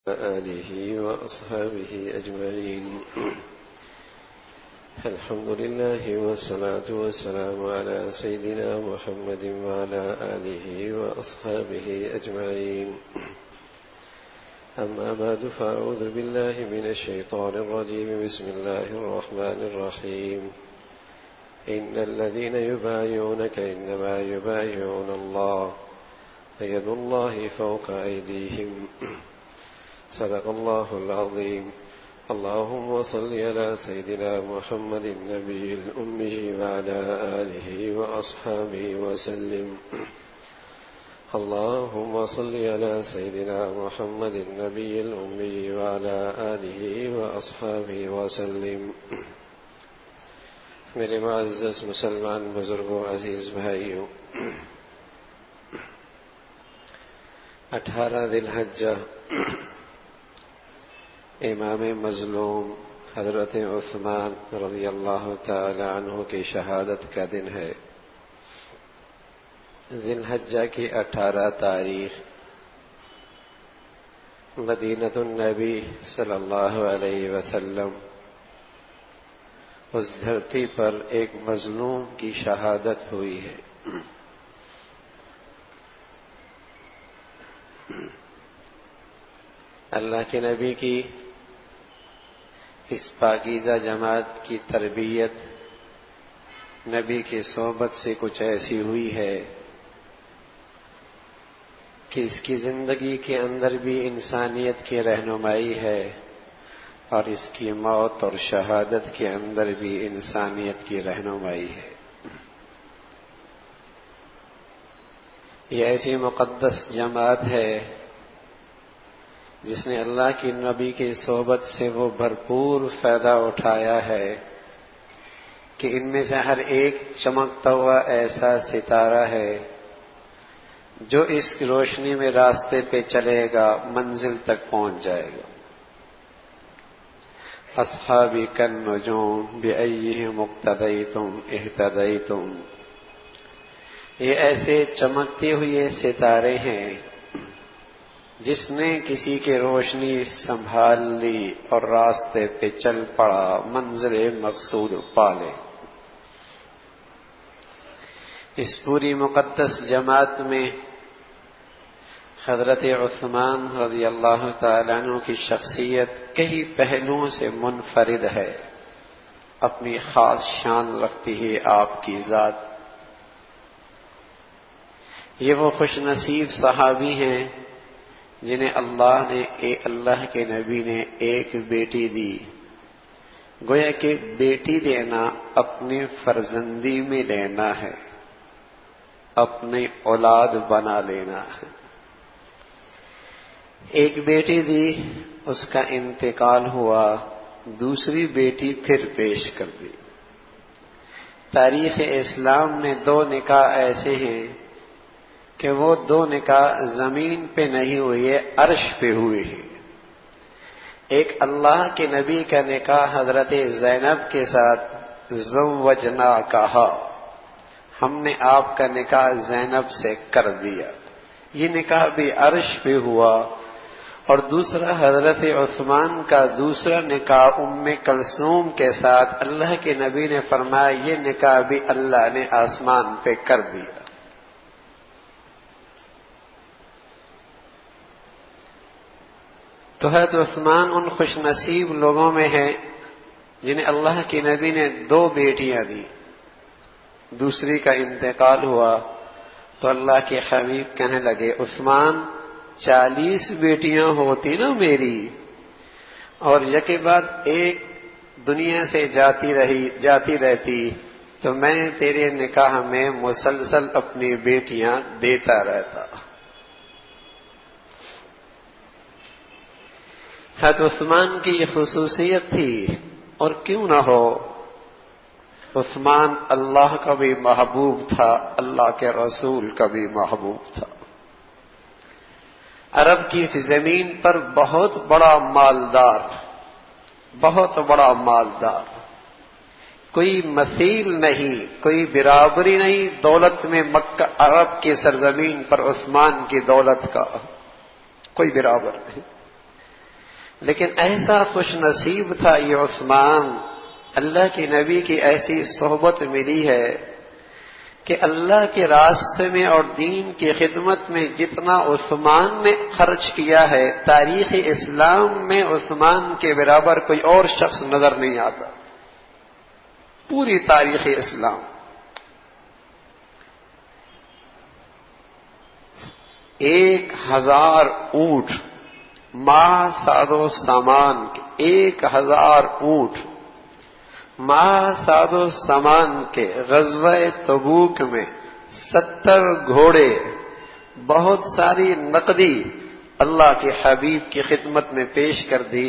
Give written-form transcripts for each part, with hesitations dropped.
آله وأصحابه أجمعين. الحمد لله والصلاة والسلام على سيدنا محمد وعلى آله وأصحابه أجمعين. أما بعد، فأعوذ بالله من الشيطان الرجيم. بسم الله الرحمن الرحيم. إن الذين يبايعونك إنما يبايعون الله يد الله فوق أيديهم. صدق الله العظيم. اللهم صل على سيدنا محمد النبي الأمي وعلى آله وأصحابه وسلم. اللهم صل على سيدنا محمد النبي الأمي وعلى آله وأصحابه وسلم. میرے معزز مسلمان بزرگوں، عزیز بھائیوں، 18 ذی الحجہ امام مظلوم حضرت عثمان رضی اللہ تعالی عنہ کی شہادت کا دن ہے۔ ذی الحجہ کی 18 تاریخ مدینہ النبی صلی اللہ علیہ وسلم اس دھرتی پر ایک مظلوم کی شہادت ہوئی ہے۔ اللہ کے نبی کی اس پاکیزہ جماعت کی تربیت نبی کی صحبت سے کچھ ایسی ہوئی ہے کہ اس کی زندگی کے اندر بھی انسانیت کی رہنمائی ہے، اور اس کی موت اور شہادت کے اندر بھی انسانیت کی رہنمائی ہے۔ یہ ایسی مقدس جماعت ہے جس نے اللہ کی نبی کی صحبت سے وہ بھرپور فائدہ اٹھایا ہے کہ ان میں سے ہر ایک چمکتا ہوا ایسا ستارہ ہے جو اس روشنی میں راستے پہ چلے گا، منزل تک پہنچ جائے گا۔ اصحابی کالنجوم بأیہم اقتدیتم اہتدیتم، یہ ایسے چمکتے ہوئے ستارے ہیں جس نے کسی کی روشنی سنبھال لی اور راستے پہ چل پڑا، منزل مقصود پا لے۔ اس پوری مقدس جماعت میں حضرت عثمان رضی اللہ تعالی عنہ کی شخصیت کئی پہلوؤں سے منفرد ہے، اپنی خاص شان رکھتی ہے آپ کی ذات۔ یہ وہ خوش نصیب صحابی ہیں جنہیں اللہ کے نبی نے ایک بیٹی دی۔ گویا کہ بیٹی دینا اپنی فرزندی میں لینا ہے، اپنی اولاد بنا لینا ہے۔ ایک بیٹی دی، اس کا انتقال ہوا، دوسری بیٹی پھر پیش کر دی۔ تاریخ اسلام میں 2 نکاح ایسے ہیں کہ وہ 2 نکاح زمین پہ نہیں ہوئے، عرش پہ ہوئے ہیں۔ ایک اللہ کے نبی کا نکاح حضرت زینب کے ساتھ زوجنا کہا، ہم نے آپ کا نکاح زینب سے کر دیا، یہ نکاح بھی عرش پہ ہوا۔ اور دوسرا حضرت عثمان کا دوسرا نکاح ام کلثوم کے ساتھ اللہ کے نبی نے فرمایا یہ نکاح بھی اللہ نے آسمان پہ کر دیا۔ تو حضرت عثمان ان خوش نصیب لوگوں میں ہیں جنہیں اللہ کے نبی نے 2 بیٹیاں دی، دوسری کا انتقال ہوا تو اللہ کے حبیب کہنے لگے عثمان 40 بیٹیاں ہوتی نا میری، اور یکے بعد ایک دنیا سے جاتی رہتی تو میں تیرے نکاح میں مسلسل اپنی بیٹیاں دیتا رہتا۔ حضرت عثمان کی یہ خصوصیت تھی، اور کیوں نہ ہو، عثمان اللہ کا بھی محبوب تھا، اللہ کے رسول کا بھی محبوب تھا۔ عرب کی زمین پر بہت بڑا مالدار، کوئی مثیل نہیں، کوئی برابری نہیں دولت میں مکہ عرب کی سرزمین پر عثمان کی دولت کا کوئی برابر نہیں۔ لیکن ایسا خوش نصیب تھا یہ عثمان، اللہ کے نبی کی ایسی صحبت ملی ہے کہ اللہ کے راستے میں اور دین کی خدمت میں جتنا عثمان نے خرچ کیا ہے، تاریخ اسلام میں عثمان کے برابر کوئی اور شخص نظر نہیں آتا، پوری تاریخ اسلام۔ 1000 اونٹ ما ساد و سامان کے، 1000 اونٹ ما ساد و سامان کے، غزوہ تبوک میں 70 گھوڑے، بہت ساری نقدی اللہ کے حبیب کی خدمت میں پیش کر دی۔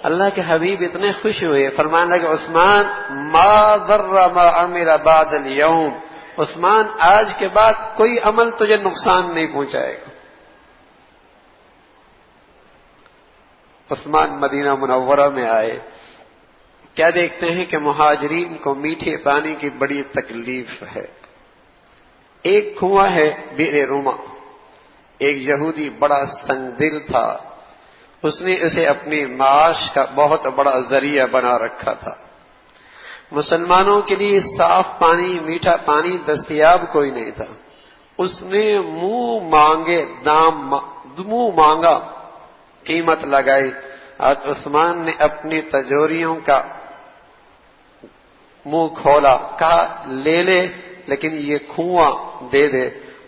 اللہ کے حبیب اتنے خوش ہوئے، فرمانے لگے عثمان ما ضر ما عمل بعد اليوم، عثمان آج کے بعد کوئی عمل تجھے نقصان نہیں پہنچائے گا۔ عثمان مدینہ منورہ میں آئے، کیا دیکھتے ہیں کہ مہاجرین کو میٹھے پانی کی بڑی تکلیف ہے۔ ایک کنواں ہے بئر روما، ایک یہودی بڑا سنگ دل تھا، اس نے اسے اپنی معاش کا بہت بڑا ذریعہ بنا رکھا تھا۔ مسلمانوں کے لیے صاف پانی، میٹھا پانی دستیاب کوئی نہیں تھا، اس نے منہ مانگا، قیمت لگائی، آج عثمان نے اپنی تجوریوں کا منہ کھولا، کہا لے لے لیکن یہ کنواں دے دے،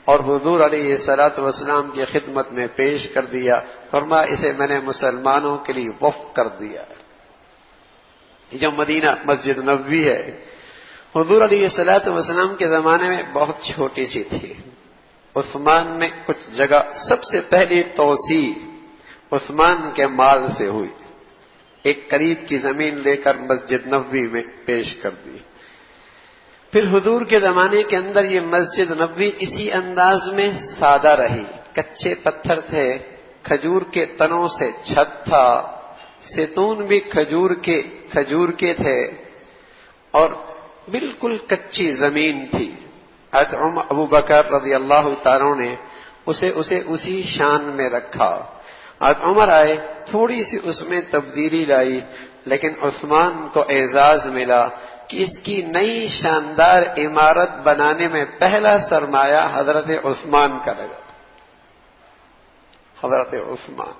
اور حضور علیہ الصلوۃ والسلام کی خدمت میں پیش کر دیا، فرمایا اسے میں نے مسلمانوں کے لیے وقف کر دیا۔ جو مدینہ مسجد نبوی ہے، حضور علیہ الصلوۃ والسلام کے زمانے میں بہت چھوٹی سی تھی، عثمان نے کچھ جگہ سب سے پہلی توسیع عثمان کے مال سے ہوئی، ایک قریب کی زمین لے کر مسجد نبوی میں پیش کر دی۔ پھر حضور کے زمانے کے اندر یہ مسجد نبوی اسی انداز میں سادہ رہی، کچے پتھر تھے، کھجور کے تنوں سے چھت تھا، ستون بھی کھجور کے تھے، اور بالکل کچی زمین تھی۔ حضرت ابو بکر رضی اللہ تعالیٰ نے اسے اسی شان میں رکھا۔ حضرت عمر آئے، تھوڑی سی اس میں تبدیلی لائی، لیکن عثمان کو اعزاز ملا کہ اس کی نئی شاندار عمارت بنانے میں پہلا سرمایہ حضرت عثمان کا لگا، حضرت عثمان۔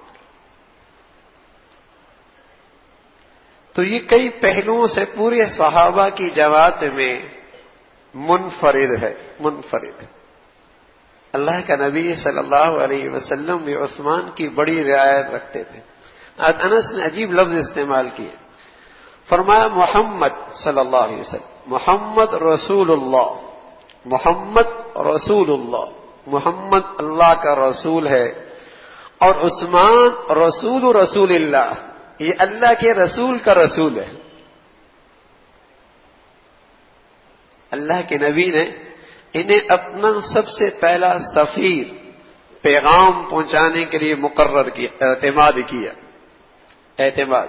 تو یہ کئی پہلوؤں سے پورے صحابہ کی جماعت میں منفرد ہے۔ اللہ کا نبی صلی اللہ علیہ وسلم بھی عثمان کی بڑی رعایت رکھتے تھے۔ انس نے عجیب لفظ استعمال کیے، فرمایا محمد صلی اللہ علیہ وسلم، محمد رسول اللہ، محمد رسول اللہ، محمد اللہ کا رسول ہے، اور عثمان رسول اللہ، یہ اللہ کے رسول کا رسول ہے۔ اللہ کے نبی نے انہیں اپنا سب سے پہلا سفیر، پیغام پہنچانے کے لیے مقرر کیا، اعتماد کیا، اعتماد۔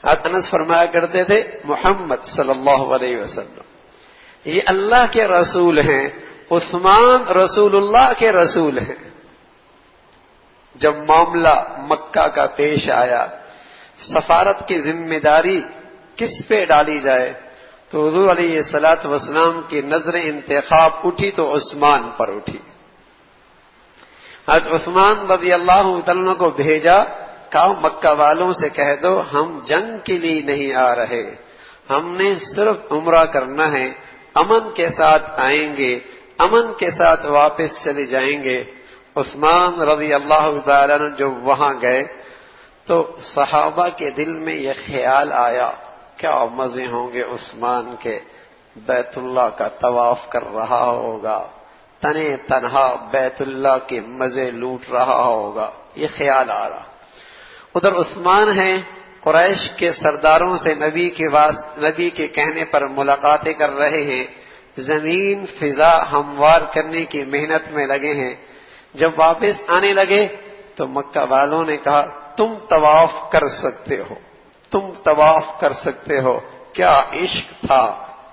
انس فرمایا کرتے تھے محمد صلی اللہ علیہ وسلم یہ اللہ کے رسول ہیں، عثمان رسول اللہ کے رسول ہیں۔ جب معاملہ مکہ کا پیش آیا، سفارت کی ذمہ داری کس پہ ڈالی جائے، تو حضور علیہ الصلوۃ والسلام کی نظر انتخاب اٹھی تو عثمان پر اٹھی۔ حضرت عثمان رضی اللہ عنہ کو بھیجا، کہا مکہ والوں سے کہہ دو ہم جنگ کے لیے نہیں آ رہے، ہم نے صرف عمرہ کرنا ہے، امن کے ساتھ آئیں گے، امن کے ساتھ واپس چلے جائیں گے۔ عثمان رضی اللہ تعالیٰ عنہ جب وہاں گئے تو صحابہ کے دل میں یہ خیال آیا، کیا مزے ہوں گے عثمان کے، بیت اللہ کا طواف کر رہا ہوگا، تنہا بیت اللہ کے مزے لوٹ رہا ہوگا، یہ خیال آ رہا۔ ادھر عثمان ہیں، قریش کے سرداروں سے نبی کے کہنے پر ملاقاتیں کر رہے ہیں، زمین فضا ہموار کرنے کی محنت میں لگے ہیں۔ جب واپس آنے لگے تو مکہ والوں نے کہا تم طواف کر سکتے ہو، تم طواف کر سکتے ہو۔ کیا عشق تھا،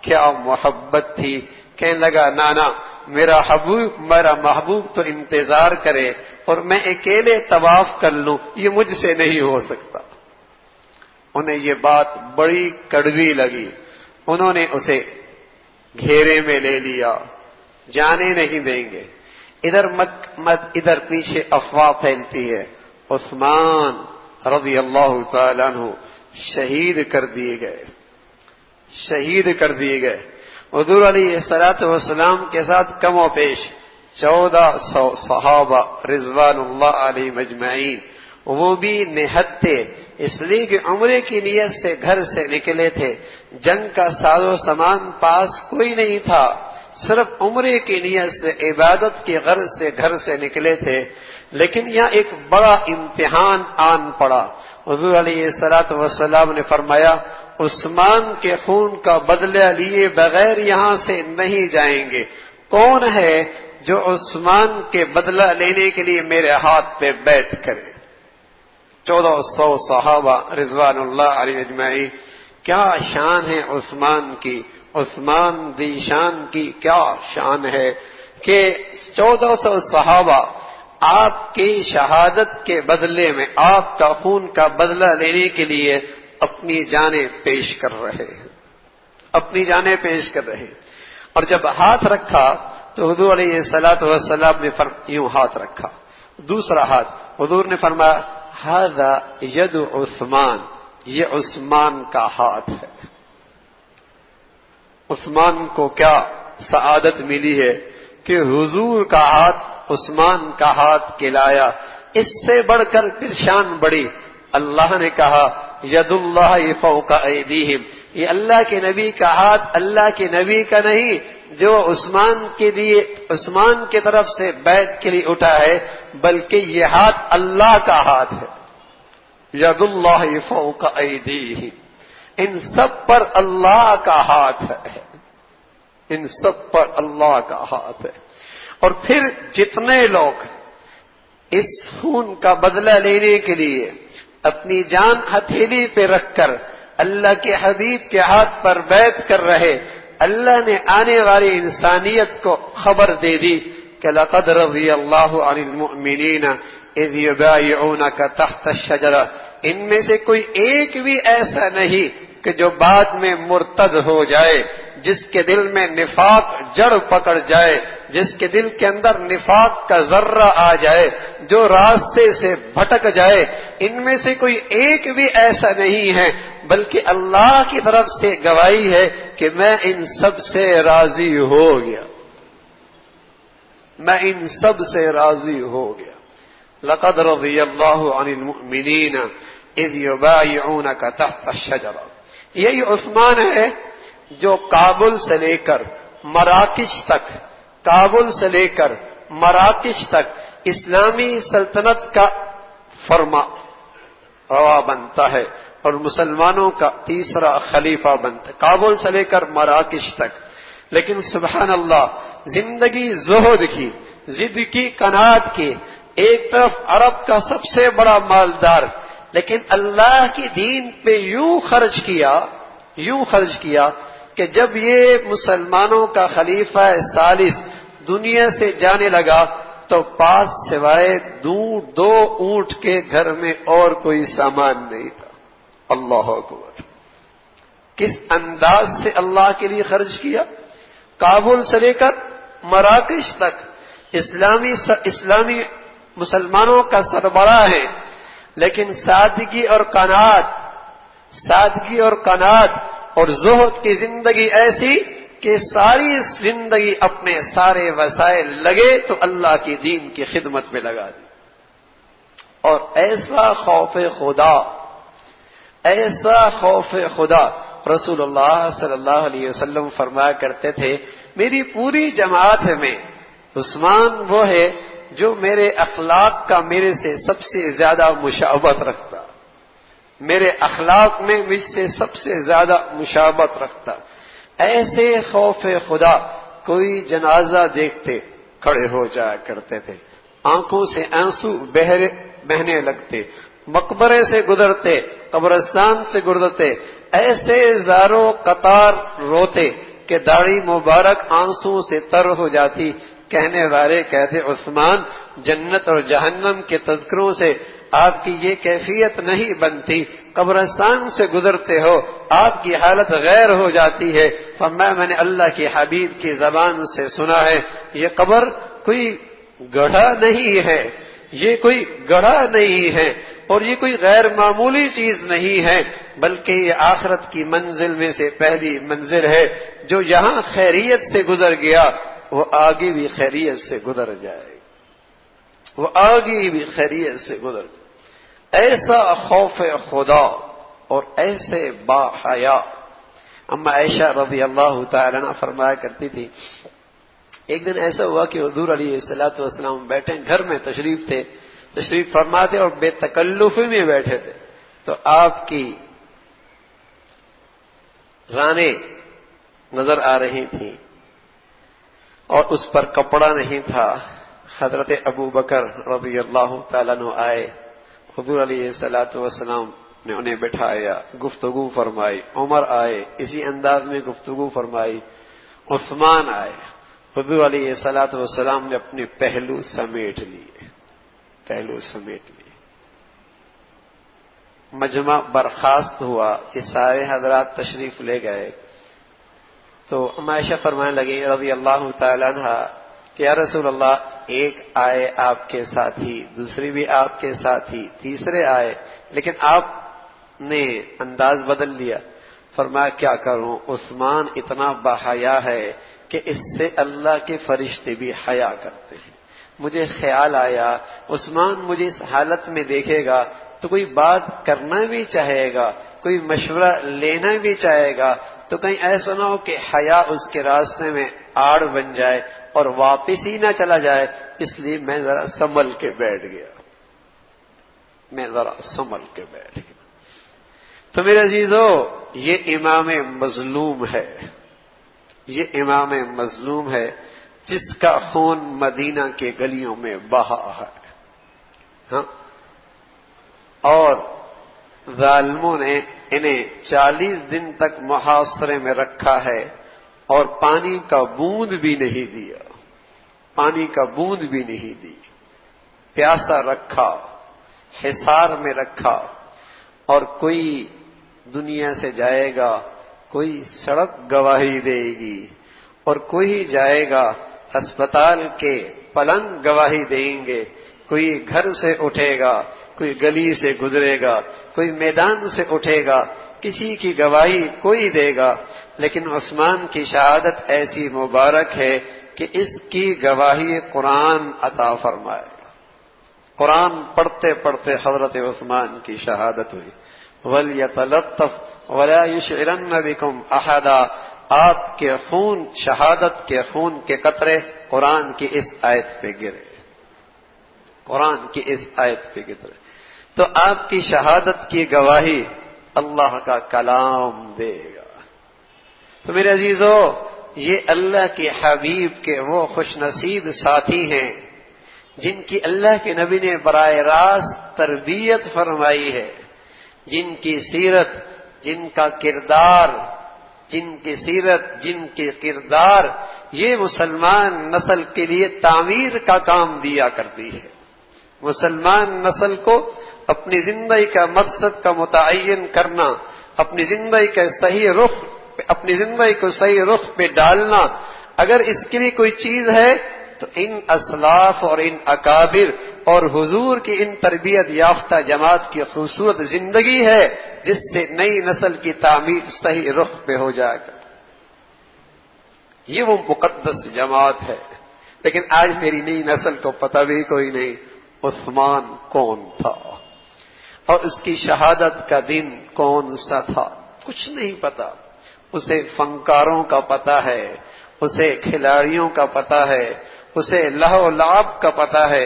کیا محبت تھی۔ کہنے لگا نانا میرا محبوب تو انتظار کرے اور میں اکیلے طواف کر لوں، یہ مجھ سے نہیں ہو سکتا۔ انہیں یہ بات بڑی کڑوی لگی، انہوں نے اسے گھیرے میں لے لیا، جانے نہیں دیں گے۔ ادھر پیچھے افواہ پھیلتی ہے، عثمان رضی اللہ تعالی عنہ شہید کر دیے گئے۔ حضور علیہ الصلوۃ والسلام کے ساتھ کم و بیش 1400 صحابہ رضوان اللہ علیہ مجمعین، وہ بھی نہتے، اس لیے کہ عمرے کی نیت سے گھر سے نکلے تھے، جنگ کا ساز و سامان پاس کوئی نہیں تھا، صرف عمرے کی نیت سے عبادت کی غرض سے گھر سے نکلے تھے۔ لیکن یہاں ایک بڑا امتحان آن پڑا۔ حضور علیہ الصلوۃ والسلام نے فرمایا عثمان کے خون کا بدلہ لیے بغیر یہاں سے نہیں جائیں گے۔ کون ہے جو عثمان کے بدلہ لینے کے لیے میرے ہاتھ پہ بیعت کرے؟ 1400 صحابہ رضوان اللہ علیہ اجمعین۔ کیا شان ہے عثمان کی، عثمان دی شان کی کیا شان ہے کہ 1400 صحابہ آپ کی شہادت کے بدلے میں، آپ کا خون کا بدلہ لینے کے لیے اپنی جانیں پیش کر رہے ہیں، اور جب ہاتھ رکھا تو حضور علیہ الصلوۃ والسلام نے یوں ہاتھ رکھا، دوسرا ہاتھ حضور نے فرمایا ھذا ید عثمان، یہ عثمان کا ہاتھ ہے۔ عثمان کو کیا سعادت ملی ہے کہ حضور کا ہاتھ عثمان کا ہاتھ کھلایا۔ اس سے بڑھ کر پھر شان بڑی، اللہ نے کہا ید اللہ فوق ایدیہم، یہ اللہ کے نبی کا ہاتھ اللہ کے نبی کا نہیں جو عثمان کی طرف سے بیعت کے لیے اٹھا ہے، بلکہ یہ ہاتھ اللہ کا ہاتھ ہے۔ ید اللہ فوق ایدیہم، ان سب پر اللہ کا ہاتھ ہے، ان سب پر اللہ کا ہاتھ ہے۔ اور پھر جتنے لوگ اس خون کا بدلہ لینے کے لیے اپنی جان ہتھیلی پہ رکھ کر اللہ کے حبیب کے ہاتھ پر بیعت کر رہے، اللہ نے آنے والی انسانیت کو خبر دے دی کہ لقد رضی اللہ عن المؤمنین اذ یبایعونک تحت الشجرہ، ان میں سے کوئی ایک بھی ایسا نہیں کہ جو بعد میں مرتد ہو جائے، جس کے دل میں نفاق جڑ پکڑ جائے، جس کے دل کے اندر نفاق کا ذرہ آ جائے، جو راستے سے بھٹک جائے، ان میں سے کوئی ایک بھی ایسا نہیں ہے، بلکہ اللہ کی طرف سے گواہی ہے کہ میں ان سب سے راضی ہو گیا، میں ان سب سے راضی ہو گیا۔ لقد رضی اللہ عن المؤمنین اذ یبایعونک تحت الشجرہ، یہی عثمان ہے جو کابل سے لے کر مراکش تک اسلامی سلطنت کا فرما روا بنتا ہے اور مسلمانوں کا تیسرا خلیفہ بنتا ہے، کابل سے لے کر مراکش تک۔ لیکن سبحان اللہ، زندگی زہد کی، ضد کی، قناعت کی، ایک طرف عرب کا سب سے بڑا مالدار، لیکن اللہ کی دین پہ یوں خرچ کیا کہ جب یہ مسلمانوں کا خلیفہ ثالث دنیا سے جانے لگا تو پاس سوائے دو اونٹ کے گھر میں اور کوئی سامان نہیں تھا۔ اللہ اکبر، کس انداز سے اللہ کے لیے خرچ کیا۔ کابل سے لے کر مراکش تک اسلامی مسلمانوں کا سربراہ ہے، لیکن سادگی اور قناعت اور زہد کی زندگی ایسی کہ ساری زندگی اپنے سارے وسائل لگے تو اللہ کی دین کی خدمت میں لگا دی۔ اور ایسا خوف خدا رسول اللہ صلی اللہ علیہ وسلم فرمایا کرتے تھے، میری پوری جماعت میں عثمان وہ ہے جو میرے اخلاق کا میرے سے سب سے زیادہ مشابہت رکھتا، میرے اخلاق میں مجھ سے سب سے زیادہ مشابہت رکھتا۔ ایسے خوف خدا کوئی جنازہ دیکھتے کھڑے ہو جایا کرتے تھے، آنکھوں سے آنسو بہنے لگتے، مقبرے سے گزرتے، قبرستان سے گزرتے، ایسے زاروں قطار روتے کہ داڑھی مبارک آنسوں سے تر ہو جاتی. کہنے والے کہتے عثمان جنت اور جہنم کے تذکروں سے آپ کی یہ کیفیت نہیں بنتی. قبرستان سے گزرتے ہو آپ کی حالت غیر ہو جاتی ہے. فرمایا میں نے اللہ کے حبیب کی زبان سے سنا ہے یہ قبر کوئی گڑھا نہیں ہے, یہ کوئی گڑھا نہیں ہے اور یہ کوئی غیر معمولی چیز نہیں ہے, بلکہ یہ آخرت کی منزل میں سے پہلی منزل ہے. جو یہاں خیریت سے گزر گیا وہ آگے بھی خیریت سے گزر جائے, وہ آگے بھی خیریت سے گزر جائے. ایسا خوف خدا اور ایسے با حیا. اما عائشہ رضی اللہ تعالی عنہا فرمایا کرتی تھی ایک دن ایسا ہوا کہ حضور علیہ الصلوۃ والسلام بیٹھے گھر میں تشریف فرماتے اور بے تکلفی میں بیٹھے تھے, تو آپ کی رانیں نظر آ رہی تھیں اور اس پر کپڑا نہیں تھا. حضرت ابو بکر رضی اللہ تعالیٰ عنہ آئے, حضور علیہ الصلوۃ والسلام نے انہیں بٹھایا, گفتگو فرمائی. عمر آئے, اسی انداز میں گفتگو فرمائی. عثمان آئے, حضور علیہ الصلوۃ والسلام نے اپنے پہلو سمیٹ لیے. مجمع برخاست ہوا, یہ سارے حضرات تشریف لے گئے. تو عائشہ فرمانے لگی رضی اللہ تعالیٰ عنہ کہ یا رسول اللہ ایک آئے آپ کے ساتھی, دوسری بھی آپ کے ساتھی, تیسرے آئے, لیکن آپ نے انداز بدل لیا. فرمایا کیا کروں, عثمان اتنا باحیا ہے کہ اس سے اللہ کے فرشتے بھی حیا کرتے ہیں. مجھے خیال آیا عثمان مجھے اس حالت میں دیکھے گا تو کوئی بات کرنا بھی چاہے گا, کوئی مشورہ لینا بھی چاہے گا, تو کہیں ایسا نہ ہو کہ حیا اس کے راستے میں آڑ بن جائے اور واپس ہی نہ چلا جائے. اس لیے میں ذرا سنبھل کے بیٹھ گیا. تو میرے عزیزو یہ امام مظلوم ہے جس کا خون مدینہ کے گلیوں میں بہا ہے. ہاں, اور ظالموں نے انہیں 40 دن تک محاصرے میں رکھا ہے اور پانی کا بوند بھی نہیں دیا, پیاسا رکھا, حصار میں رکھا. اور کوئی دنیا سے جائے گا, کوئی سڑک گواہی دے گی, اور کوئی جائے گا اسپتال کے پلنگ گواہی دیں گے, کوئی گھر سے اٹھے گا, کوئی گلی سے گزرے گا, کوئی میدان سے اٹھے گا, کسی کی گواہی کوئی دے گا. لیکن عثمان کی شہادت ایسی مبارک ہے کہ اس کی گواہی قرآن عطا فرمائے گا. قرآن پڑھتے پڑھتے حضرت عثمان کی شہادت ہوئی. وَلْيَتَلَطَّفْ وَلَا يُشْعِرَنَّ بِكُمْ أَحَدًا. آپ کے خون, شہادت کے خون کے قطرے قرآن کی اس آیت پہ گرے, تو آپ کی شہادت کی گواہی اللہ کا کلام دے گا. تو میرے عزیزو یہ اللہ کے حبیب کے وہ خوش نصیب ساتھی ہیں جن کی اللہ کے نبی نے براہ راست تربیت فرمائی ہے, جن کی سیرت, جن کے کردار یہ مسلمان نسل کے لیے تعمیر کا کام دیا کرتی ہے. مسلمان نسل کو اپنی زندگی کا مقصد کا متعین کرنا, اپنی زندگی کو صحیح رخ پہ ڈالنا, اگر اس کے لیے کوئی چیز ہے تو ان اسلاف اور ان اکابر اور حضور کی ان تربیت یافتہ جماعت کی خوبصورت زندگی ہے جس سے نئی نسل کی تعمیر صحیح رخ پہ ہو جائے گا. یہ وہ مقدس جماعت ہے. لیکن آج میری نئی نسل کو پتہ بھی کوئی نہیں عثمان کون تھا اور اس کی شہادت کا دن کون سا تھا, کچھ نہیں پتا. اسے فنکاروں کا پتہ ہے, اسے کھلاڑیوں کا پتہ ہے, اسے لہو و لعب کا پتہ ہے,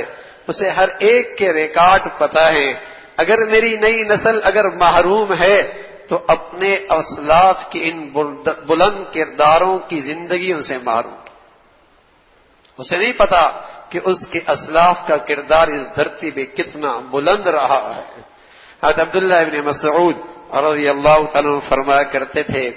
اسے ہر ایک کے ریکارڈ پتہ ہے. اگر میری نئی نسل اگر محروم ہے تو اپنے اسلاف کی ان بلند کرداروں کی زندگیوں سے محروم. اسے نہیں پتا کہ اس کے اسلاف کا کردار اس دھرتی پہ کتنا بلند رہا ہے. حضرت عبداللہ ابن مسعود رضی اللہ تعالیٰ عنہ فرمایا کرتے تھے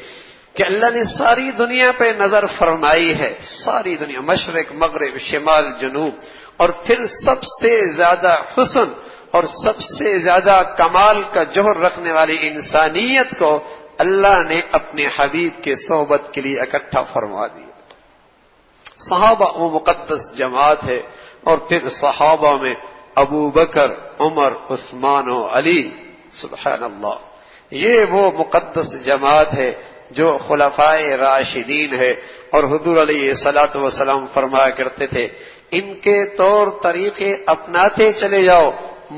کہ اللہ نے ساری دنیا پہ نظر فرمائی ہے، ساری دنیا، مشرق مغرب شمال جنوب، اور پھر سب سے زیادہ حسن اور سب سے زیادہ کمال کا جوہر رکھنے والی انسانیت کو اللہ نے اپنے حبیب کے صحبت کے لیے اکٹھا فرما دیا۔ صحابہ وہ مقدس جماعت ہے، اور پھر صحابہ میں ابو بکر، عمر، عثمان و علی، سبحان اللہ، یہ وہ مقدس جماعت ہے جو خلفائے راشدین ہے۔ اور حضور علیہ الصلوۃ والسلام فرمایا کرتے تھے ان کے طور طریقے اپناتے چلے جاؤ،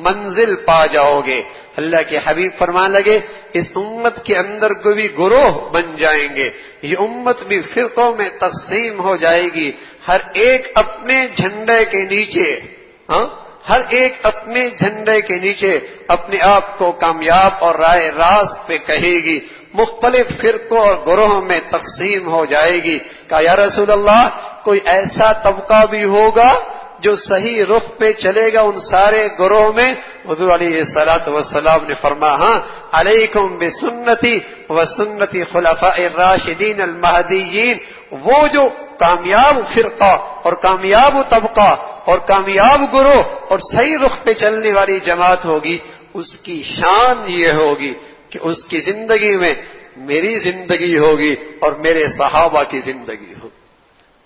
منزل پا جاؤ گے۔ اللہ کے حبیب فرمان لگے اس امت کے اندر کوئی بھی گروہ بن جائیں گے، یہ امت بھی فرقوں میں تقسیم ہو جائے گی، ہر ایک اپنے جھنڈے کے نیچے، ہر ایک اپنے جھنڈے کے نیچے اپنے آپ کو کامیاب اور راہ راست پہ کہے گی، مختلف فرقوں اور گروہوں میں تقسیم ہو جائے گی۔ کہا یا رسول اللہ کوئی ایسا طبقہ بھی ہوگا جو صحیح رخ پہ چلے گا ان سارے گروہ میں؟ حضور علیہ الصلوۃ والسلام نے فرمایا ہاں، علیکم بسنتی وسنت خلفاء الراشدین المہدیین، وہ جو کامیاب فرقہ اور کامیاب طبقہ اور کامیاب گروہ اور صحیح رخ پہ چلنے والی جماعت ہوگی، اس کی شان یہ ہوگی کہ اس کی زندگی میں میری زندگی ہوگی اور میرے صحابہ کی زندگی ہوگی۔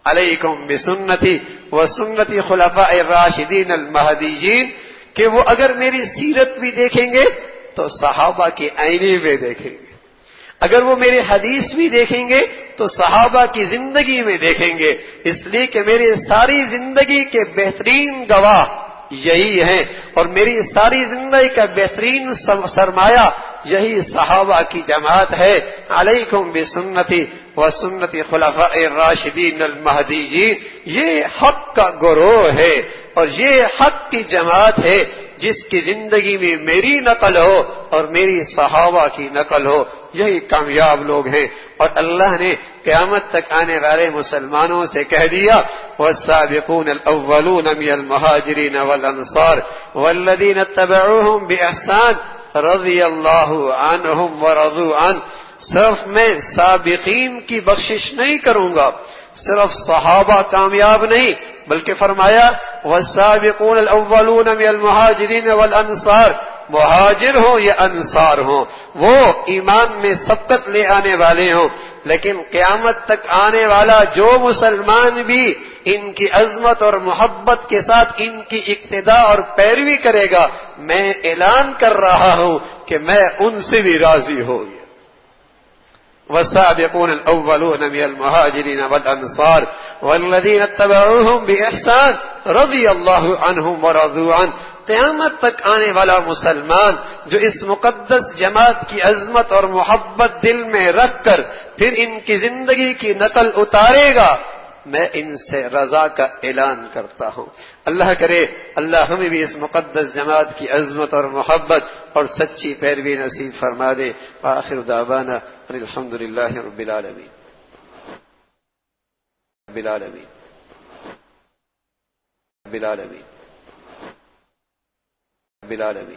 علیکم بسنتی وسنتی خلفاء الراشدین المہدیین، کہ وہ اگر میری سیرت بھی دیکھیں گے تو صحابہ کے آئینے میں دیکھیں گے، اگر وہ میرے حدیث بھی دیکھیں گے تو صحابہ کی زندگی میں دیکھیں گے، اس لیے کہ میری ساری زندگی کے بہترین گواہ یہی ہیں، اور میری ساری زندگی کا بہترین سرمایہ یہی صحابہ کی جماعت ہے۔ علیکم بسنتی وسنت خلفاء الراشدین المہدیین، یہ حق کا گروہ ہے اور یہ حق کی جماعت ہے جس کی زندگی میں میری نقل ہو اور میری صحابہ کی نقل ہو، یہی کامیاب لوگ ہیں۔ اور اللہ نے قیامت تک آنے والے مسلمانوں سے کہہ دیا والسابقون الاولون من المہاجرین والانصار والذین اتبعوہم باحسان رضی اللہ عنہم ورضوا عنہ، صرف میں سابقین کی بخشش نہیں کروں گا، صرف صحابہ کامیاب نہیں، بلکہ فرمایا والسابقون الاولون من المہاجرین والانصار، مہاجر ہوں یا انصار ہوں، وہ ایمان میں سبقت لے آنے والے ہوں، لیکن قیامت تک آنے والا جو مسلمان بھی ان کی عظمت اور محبت کے ساتھ ان کی اقتداء اور پیروی کرے گا، میں اعلان کر رہا ہوں کہ میں ان سے بھی راضی ہو گیا۔ والسابقون الاولون من المہاجرین والانصار والذین اتبعوہم باحسان رضی اللہ عنہم ورضوا عنہ، قیامت تک آنے والا مسلمان جو اس مقدس جماعت کی عظمت اور محبت دل میں رکھ کر پھر ان کی زندگی کی نقل اتارے گا، میں ان سے رضا کا اعلان کرتا ہوں۔ اللہ کرے اللہ ہمیں بھی اس مقدس جماعت کی عظمت اور محبت اور سچی پیروی نصیب فرما دے۔ وآخر دعوانا الحمد للہ رب العالمین، رب العالمین، رب العالمین، رب العالمین۔